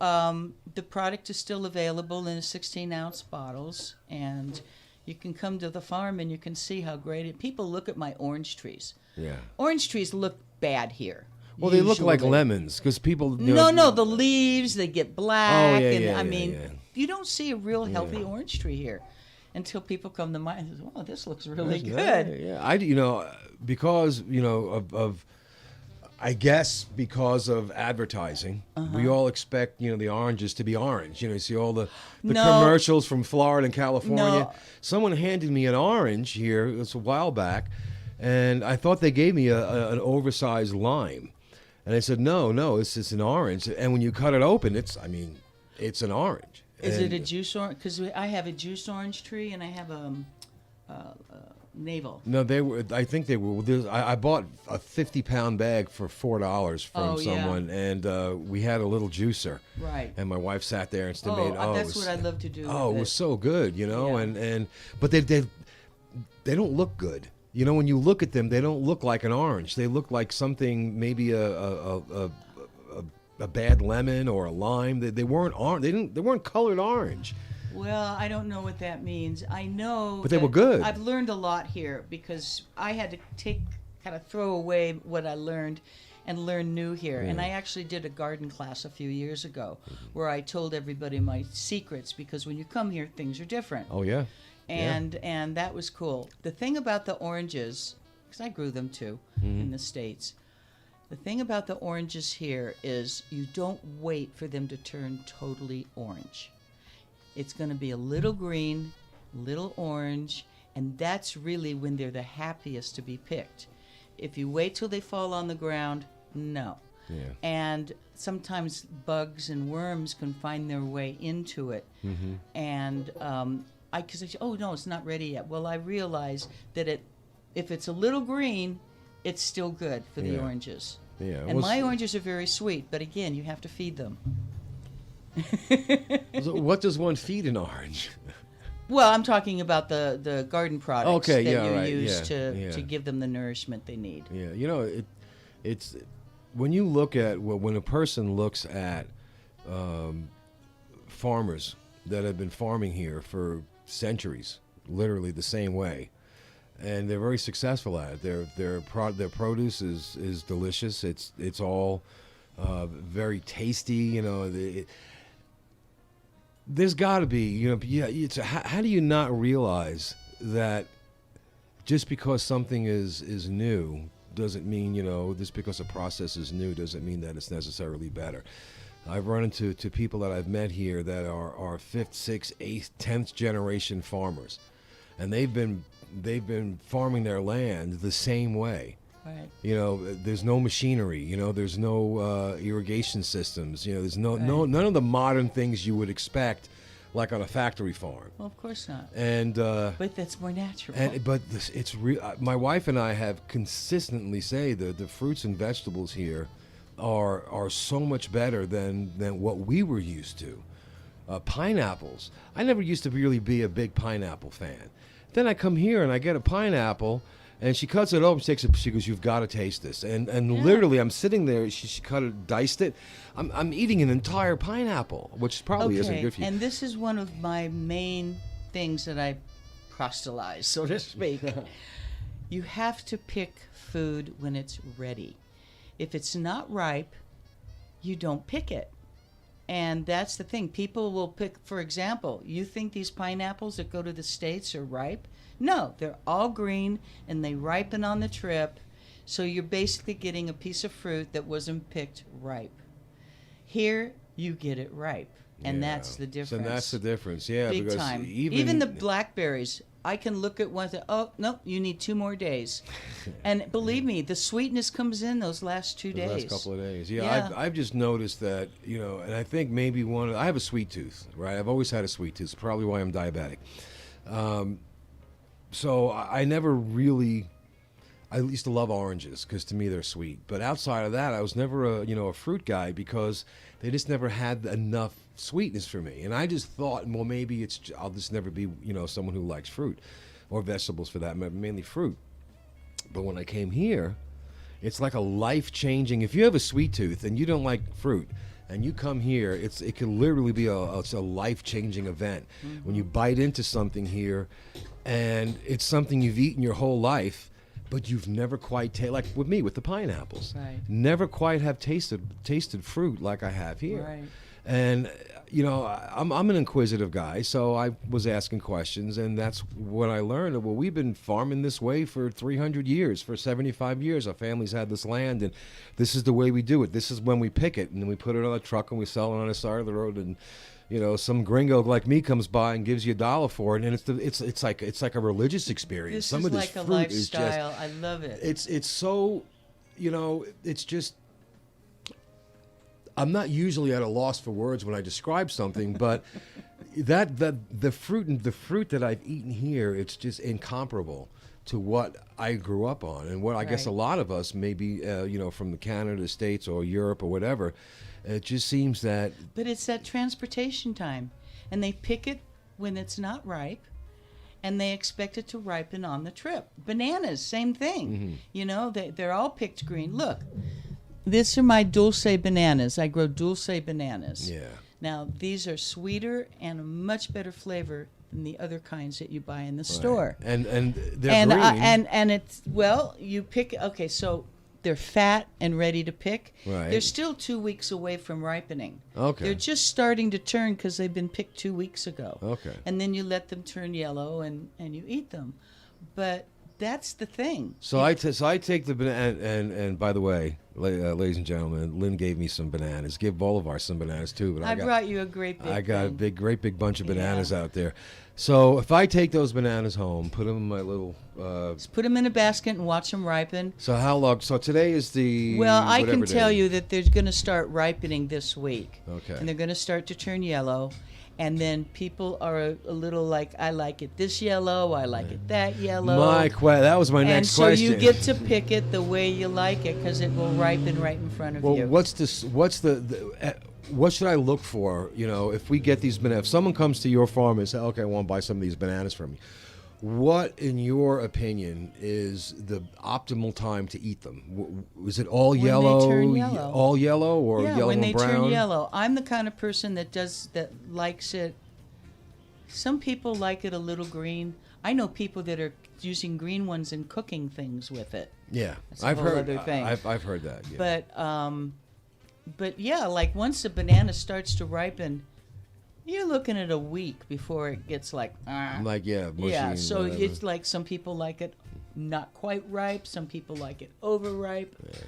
the product is still available in 16-ounce bottles, and you can come to the farm and you can see how great it. People look at my orange trees. Yeah. Orange trees look bad here. Well, they look like usually. lemons because people. No, the leaves, they get black. yeah, and yeah, I yeah, mean, yeah. you don't see a real healthy orange tree here until people come to mind and say, oh, this looks really That's- good. Yeah, because of I guess because of advertising, we all expect the oranges to be orange. You see all the No. commercials from Florida and California. No. Someone handed me an orange here. It was a while back, and I thought they gave me an oversized lime, and I said no, it's just an orange. And when you cut it open, it's an orange. Is it a And- juice orange? Because I have a juice orange tree and I have a navel. No, they were. I think they were. I bought a 50-pound bag for $4 from Oh, yeah. someone, and we had a little juicer. Right. And my wife sat there and still Oh, made. that's what I love to do. Oh, with it was so good, Yeah. but they don't look good. When you look at them, they don't look like an orange. They look like something, maybe a bad lemon or a lime. They weren't orange. They weren't colored orange. Well, I don't know what that means. I know. But they that were good. I've learned a lot here because I had to throw away what I learned and learn new here. And I actually did a garden class a few years ago where I told everybody my secrets because when you come here, things are different. Oh yeah. And that was cool. The thing about the oranges, because I grew them too in the States. The thing about the oranges here is you don't wait for them to turn totally orange. It's going to be a little green, little orange, and that's really when they're the happiest to be picked. If you wait till they fall on the ground, no. Yeah. And sometimes bugs and worms can find their way into it. And because I say, oh no, it's not ready yet. Well, I realize that if it's a little green, it's still good for the Yeah. oranges. Yeah. And my oranges are very sweet, but again, you have to feed them. So what does one feed an orange? Well, I'm talking about the garden products Okay, that yeah, you right, use yeah. to give them the nourishment they need. Yeah, it's when you look at when a person looks at farmers that have been farming here for centuries, literally the same way, and they're very successful at it. Their produce is delicious. It's all very tasty. There's got to be, how do you not realize that just because something is new doesn't mean, just because a process is new doesn't mean that it's necessarily better. I've run into people that I've met here that are 5th, 6th, 8th, 10th generation farmers, and they've been farming their land the same way. Right. There's no machinery. There's no irrigation systems. There's Right. none of the modern things you would expect, like on a factory farm. Well, of course not. And But that's more natural. it's real. My wife and I have consistently say that the fruits and vegetables here are so much better than what we were used to. Pineapples. I never used to really be a big pineapple fan. Then I come here and I get a pineapple. And she cuts it open. She goes, "You've got to taste this." And literally, I'm sitting there. She cut it, diced it. I'm eating an entire pineapple, which probably isn't good for you. And this is one of my main things that I proselytize, so to speak. You have to pick food when it's ready. If it's not ripe, you don't pick it. And that's the thing. People will pick, for example, you think these pineapples that go to the States are ripe? No, they're all green and they ripen on the trip. So you're basically getting a piece of fruit that wasn't picked ripe. Here, you get it ripe. And Yeah. that's the difference. So that's the difference, yeah. Big because time. Even the blackberries, I can look at one and say, oh, no, you need 2 more days. And believe me, the sweetness comes in those last 2 the days. last couple of days. Yeah, Yeah. I've just noticed that, and I think maybe I have a sweet tooth, right? I've always had a sweet tooth. It's probably why I'm diabetic. So I never really, I used to love oranges because to me they're sweet. But outside of that, I was never a fruit guy because they just never had enough sweetness for me. And I just thought, well, maybe I'll just never be, someone who likes fruit or vegetables for that, mainly fruit. But when I came here, it's like a life-changing. If you have a sweet tooth and you don't like fruit, and you come here, it can literally be a life-changing event. When you bite into something here, and it's something you've eaten your whole life, but you've never quite like with me with the pineapples. Right. Never quite have tasted fruit like I have here. Right. And I'm an inquisitive guy, so I was asking questions, and that's what I learned. Well, we've been farming this way for 300 years, for 75 years. Our family's had this land, and this is the way we do it. This is when we pick it, and then we put it on a truck and we sell it on the side of the road, and some gringo like me comes by and gives you $1 for it, and it's like a religious experience. This is like a lifestyle. I love it. It's so, it's just. I'm not usually at a loss for words when I describe something, but the fruit that I've eaten here, it's just incomparable to what I grew up on, and what I guess a lot of us, maybe from the Canada, the States, or Europe, or whatever. It just seems that. But it's that transportation time, and they pick it when it's not ripe, and they expect it to ripen on the trip. Bananas, same thing. Mm-hmm. They're all picked green. Look, these are my dulce bananas. I grow dulce bananas. Yeah. Now, these are sweeter and a much better flavor than the other kinds that you buy in the store. And they're green. And it's, you pick, okay, so they're fat and ready to pick. Right. They're still 2 weeks away from ripening. Okay. They're just starting to turn because they've been picked 2 weeks ago. Okay. And then you let them turn yellow and you eat them. But that's the thing. So I take the banana, and by the way, ladies and gentlemen, Lynne gave me some bananas. Give Bolivar some bananas too. But I brought you a great big I got thing. a great big bunch of bananas out there. So if I take those bananas home, put them in my little. Just put them in a basket and watch them ripen. So how long? So today is the. Well, I can day. tell you that they're going to start ripening this week. Okay. And they're going to start to turn yellow. And then people are a little like, I like it this yellow, I like it that yellow. That was my next question. And so you get to pick it the way you like it because it will ripen right in front of you. Well, what should I look for? If we get these bananas, if someone comes to your farm and says, "Okay, I want to buy some of these bananas from you," what, in your opinion, is the optimal time to eat them? Is it all when yellow? They turn yellow. All yellow, or yellow when and they brown? turn yellow. I'm the kind of person that likes it. Some people like it a little green. I know people that are using green ones and cooking things with it. Yeah, That's a whole other thing. I've heard that. Yeah. But yeah, like once the banana starts to ripen, you're looking at a week before it gets like. Mushy. Yeah, so whatever. it's like some people like it not quite ripe. Some people like it overripe. Yeah.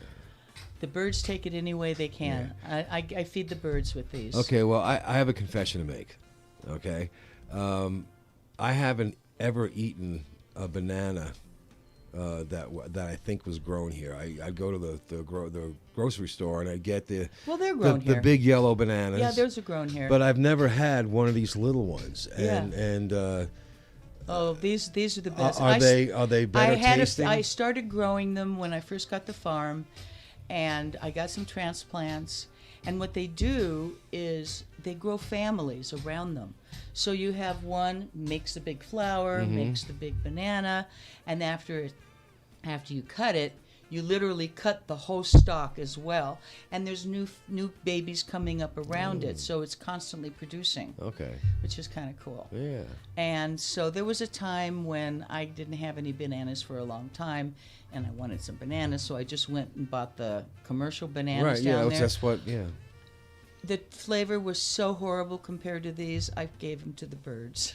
The birds take it any way they can. Yeah. I feed the birds with these. Okay, well, I have a confession to make. Okay, I haven't ever eaten a banana that I think was grown here. I go to the grocery store and I get they're grown here. The big yellow bananas. Yeah, those are grown here. But I've never had one of these little ones. And these are the best. Are they better tasting? I started growing them when I first got the farm, and I got some transplants. And what they do is they grow families around them. So you have one makes the big flower, makes the big banana, and after you cut it, you literally cut the whole stalk as well. And there's new babies coming up around it, so it's constantly producing. Okay. Which is kind of cool. Yeah. And so there was a time when I didn't have any bananas for a long time, and I wanted some bananas, so I just went and bought the commercial bananas down there. That's what, yeah. The flavor was so horrible compared to these, I gave them to the birds.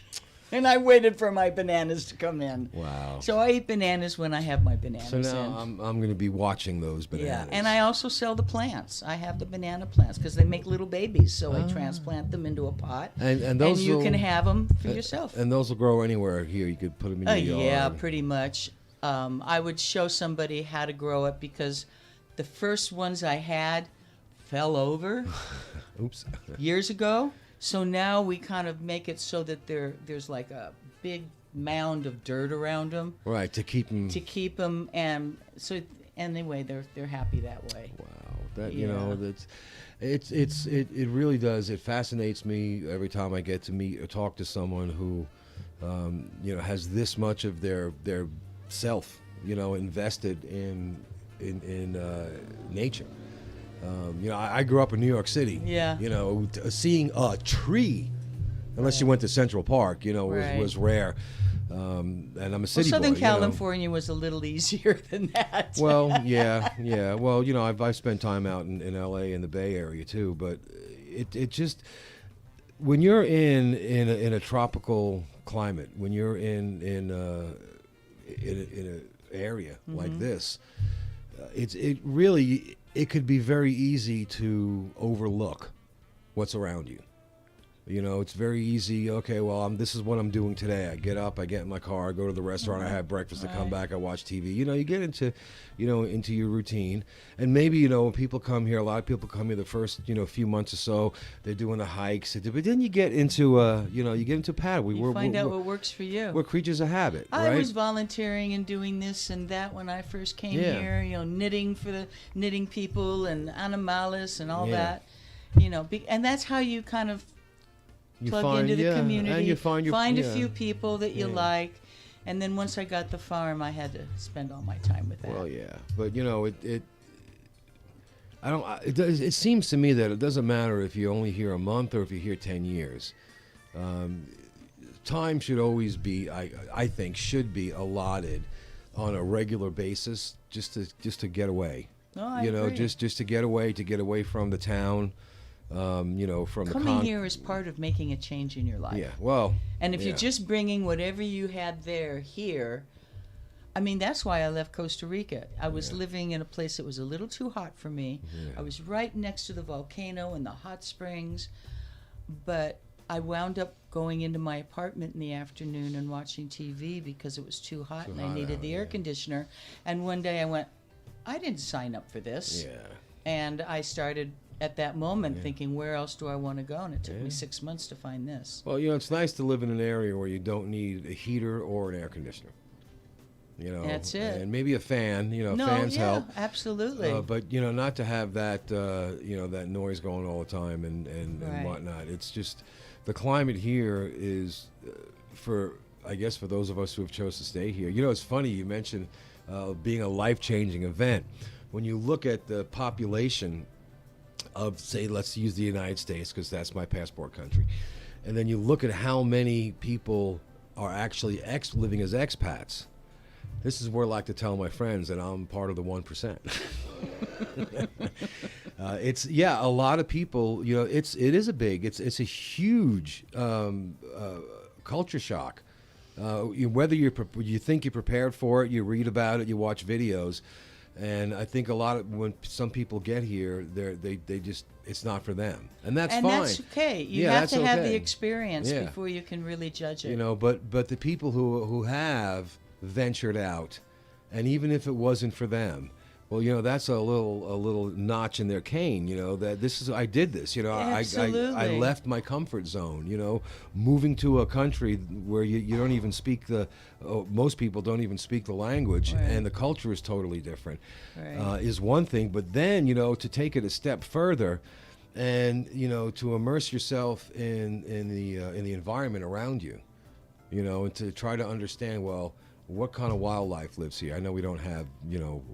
And I waited for my bananas to come in. Wow. So I eat bananas when I have my bananas in. So now I'm going to be watching those bananas. Yeah, and I also sell the plants. I have the banana plants because they make little babies, so I transplant them into a pot. And those you can have them for yourself. And those will grow anywhere here. You could put them in your yard. Yeah, pretty much. I would show somebody how to grow it because the first ones I had fell over Oops. years ago. So now we kind of make it so that there's like a big mound of dirt around them. Right, to keep them. And so anyway, they're happy that way. Wow, it really does. It fascinates me every time I get to meet or talk to someone who, has this much of their self, invested in nature. I grew up in New York City. Yeah. Seeing a tree, unless you went to Central Park, was rare. And I'm a Well, city Southern boy. You know. California was a little easier than that. Well, yeah. Well, you know, I've spent time out in L.A. in the Bay Area too, but it just when you're in a tropical climate, when you're in a area like this, it could be very easy to overlook what's around you. You know, it's very easy. Okay, well, this is what I'm doing today. I get up, I get in my car, I go to the restaurant, I have breakfast, I come back, I watch TV. You know, you get into your routine. And maybe, you know, when people come here, a lot of people come here the first, few months or so, they're doing the hikes. But then you get into, paddle. You find out what works for you. We're creatures of habit, I right? was volunteering and doing this and that when I first came here, knitting for the knitting people and animalis and all that. And that's how you kind of plug into the community, and you find a few people that you like, and then once I got the farm, I had to spend all my time with that. Well, yeah, but it seems to me that it doesn't matter if you're only here a month or if you're here 10 years. Time should always be, I think, should be allotted on a regular basis just to get away. No, I agree. Just to get away from the town. From coming here is part of making a change in your life. Yeah, well, and if you're just bringing whatever you had there here, I mean, that's why I left Costa Rica. I was living in a place that was a little too hot for me. I was right next to the volcano and the hot springs, but I wound up going into my apartment in the afternoon and watching TV because it was too hot and I needed the air conditioner. And one day I went, I didn't sign up for this. Yeah. And I started at that moment thinking, where else do I want to go? And it took me 6 months to find this. Well, it's nice to live in an area where you don't need a heater or an air conditioner. That's it. And maybe a fan. Fans help. Absolutely. But not to have that that noise going all the time and whatnot. It's just the climate here is for those of us who have chosen to stay here. It's funny you mentioned being a life-changing event. When you look at the population of, say, let's use the United States because that's my passport country, and then you look at how many people are actually living as expats. This is where I like to tell my friends that I'm part of the 1%. It's a lot of people. It is a huge culture shock. Whether you think you're prepared for it, you read about it, you watch videos. And I think when some people get here, they just it's not for them, and that's fine. And that's okay. You have to have the experience before you can really judge it. But the people who have ventured out, and even if it wasn't for them, well, that's a little notch in their cane. That I did this. I left my comfort zone. Moving to a country where you don't even speak most people don't even speak the language, and the culture is totally different. Is one thing, but then to take it a step further, and to immerse yourself in the environment around you, and to try to understand what kind of wildlife lives here? I know we don't have,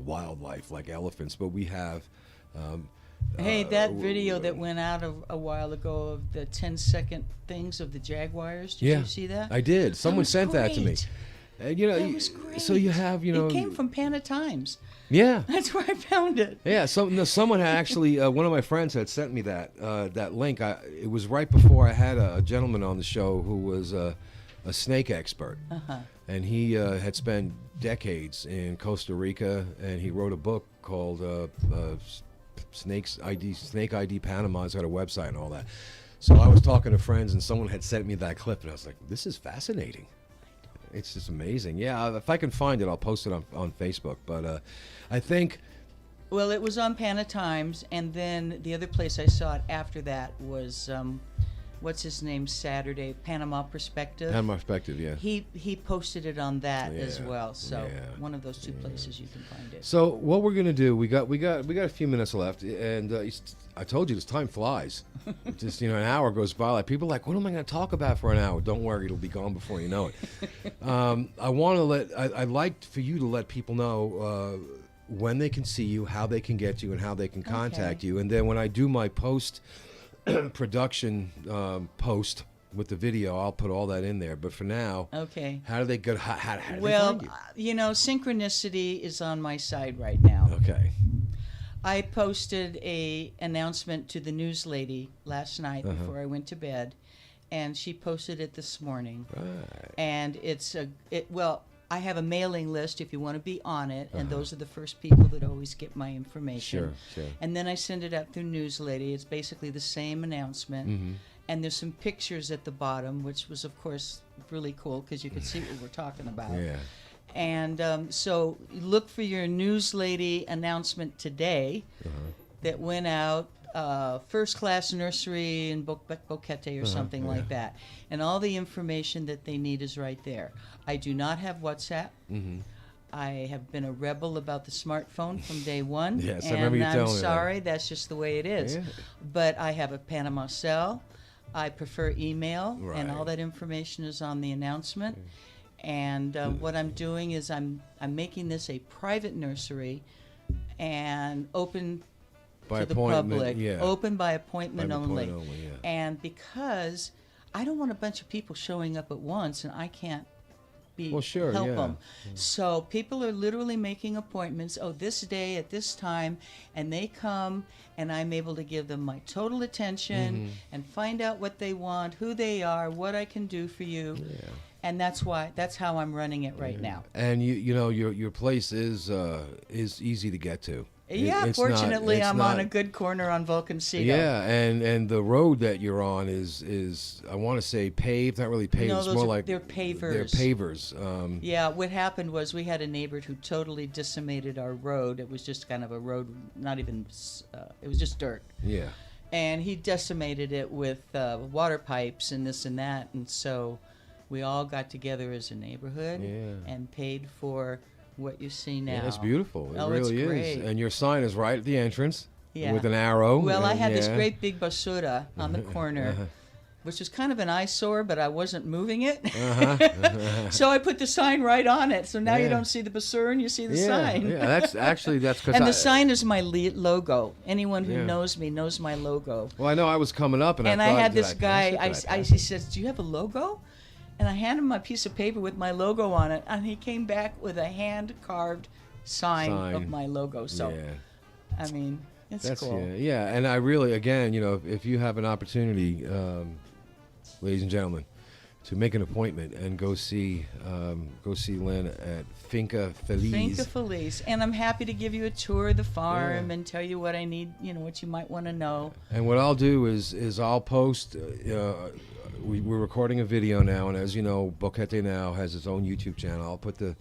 wildlife like elephants, but we have. Hey, that video that went out a while ago of the 10-second things of the jaguars. Did you see that? I did. Someone sent that to me. And, that was great. So you have, It came from Panama Times. Yeah. That's where I found it. Yeah. Someone had actually, one of my friends had sent me that link. It was right before I had a gentleman on the show who was a snake expert. And he had spent decades in Costa Rica, and he wrote a book called Snake ID Panama. It's got a website and all that. So I was talking to friends, and someone had sent me that clip, and I was like, this is fascinating. It's just amazing. Yeah, if I can find it, I'll post it on Facebook. But I think... Well, it was on Panama Times, and then the other place I saw it after that was... what's his name? Saturday, Panama Perspective. Panama Perspective, yeah. He posted it on that as well. So one of those two places you can find it. So what we're gonna do? We got a few minutes left, and I told you this time flies. Just an hour goes by. Like people are like, what am I gonna talk about for an hour? Don't worry, it'll be gone before you know it. I'd like for you to let people know when they can see you, how they can get you, and how they can contact you. And then when I do my production post with the video, I'll put all that in there. But for now, Okay. how do they go? How do they Well, find you? Synchronicity is on my side right now. Okay. I posted a announcement to the news lady last night before I went to bed, and she posted it this morning. Right. And I have a mailing list if you want to be on it, and those are the first people that always get my information. Sure. And then I send it out through news lady. It's basically the same announcement. Mm-hmm. And there's some pictures at the bottom, which was, of course, really cool because you could see what we're talking about. Yeah. And so look for your news lady announcement today that went out, First Class Nursery in Boquete or something like that. And all the information that they need is right there. I do not have WhatsApp. Mm-hmm. I have been a rebel about the smartphone from day one. Yes, and I remember you telling me that. I'm sorry, that's just the way it is. Yeah. But I have a Panama cell. I prefer email, Right. and all that information is on the announcement. And what I'm doing is I'm making this a private nursery and open By to the appointment, public, yeah. open by appointment By only. appointment only, yeah. And because I don't want a bunch of people showing up at once, and I can't help yeah. them. So people are literally making appointments. Oh, this day at this time, and they come, and I'm able to give them my total attention and find out what they want, who they are, what I can do for you. Yeah. And that's how I'm running it right now. And your place is easy to get to. Yeah, It's fortunately, not- it's I'm not- on a good corner on Volcancito. Yeah, and the road that you're on is I want to say paved, not really paved. No, it's those more are- like they're pavers. They're pavers. Yeah, what happened was we had a neighbor who totally decimated our road. It was just kind of a road, not even, it was just dirt. Yeah. And he decimated it with water pipes and this and that. And so we all got together as a neighborhood and paid for what you see now. Yeah, it's beautiful. It Oh, really it's is. great. And your sign is right at the entrance Yeah. with an arrow. Well, I and- had this yeah. great big basura on the corner, which was kind of an eyesore, but I wasn't moving it. So I put the sign right on it. So now you Yeah. don't see the basura and you see the Yeah, sign. yeah, that's because And the sign is my logo. Anyone who Yeah. knows me knows my logo. Well, I know I was coming up, and And I I thought, had did this I guy, pass it? Did I he says, "Do you have a logo?" And I handed him a piece of paper with my logo on it, and he came back with a hand-carved sign of my logo. So, yeah. I mean, it's That's cool. yeah. And I really, again, if you have an opportunity, ladies and gentlemen, to make an appointment and go see Lynne at Finca Feliz. Finca Feliz. And I'm happy to give you a tour of the farm and tell you what I need, what you might want to know. And what I'll do is I'll post. We're recording a video now, and as you know, BoqueteNOW has its own YouTube channel. I'll put the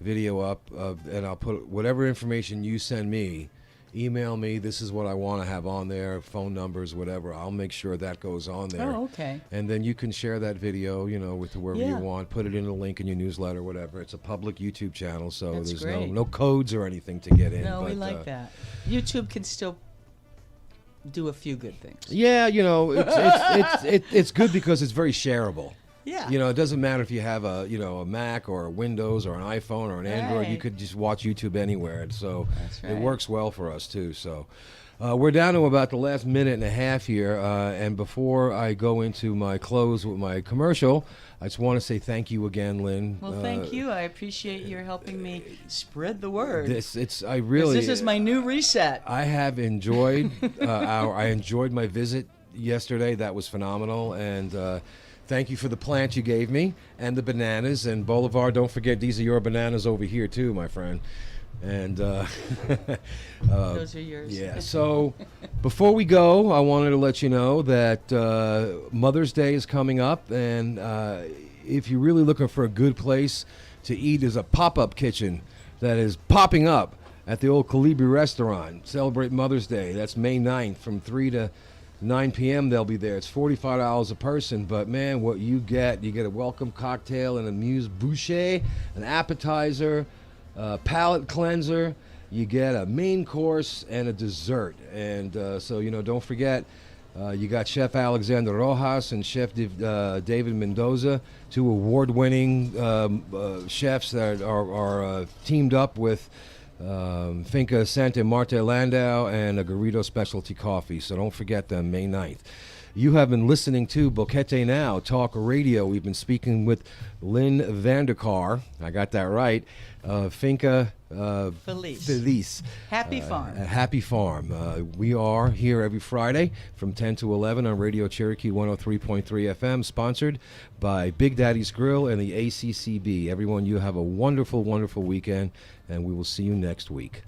video up, and I'll put whatever information you send me. Email me. This is what I want to have on there. Phone numbers, whatever. I'll make sure that goes on there. Oh, okay. And then you can share that video, with whoever you Yeah. want. Put it in a link in your newsletter, whatever. It's a public YouTube channel, so That's there's great. no codes or anything to get in. No, we but, like that. YouTube can still do a few good things. Yeah, it's good because it's very shareable. Yeah. It doesn't matter if you have a Mac or a Windows or an iPhone or an Android. You Right. could just watch YouTube anywhere, and so That's it right. works well for us too. So we're down to about the last minute and a half here, and before I go into my close with my commercial, I just want to say thank you again, Lynne. Well, thank you. I appreciate your helping me spread the word. This is my new reset. I have enjoyed I enjoyed my visit yesterday. That was phenomenal, and thank you for the plant you gave me and the bananas. And Bolivar, don't forget, these are your bananas over here too, my friend. And Those are yours. yeah. So before we go, I wanted to let you know that Mother's Day is coming up, and if you're really looking for a good place to eat, there's a pop-up kitchen that is popping up at the old Colibri restaurant. Celebrate Mother's Day. That's May 9th from 3 to 9 p.m. They'll be there. It's $45 a person, but man, what you get a welcome cocktail and amuse-bouche, an appetizer, palate cleanser. You get a main course and a dessert. And so, don't forget, you got Chef Alexander Rojas and Chef David Mendoza, two award-winning chefs that are teamed up with Finca Santa Marta Landau and a Garrido Specialty Coffee. So don't forget them, May 9th. You have been listening to BoqueteNOW Talk Radio. We've been speaking with Lynne Vanderkar. I got that right. Finca Feliz. Happy Farm. Happy Farm. We are here every Friday from 10 to 11 on Radio Cherokee 103.3 FM, sponsored by Big Daddy's Grill and the ACCB. Everyone, you have a wonderful, wonderful weekend, and we will see you next week.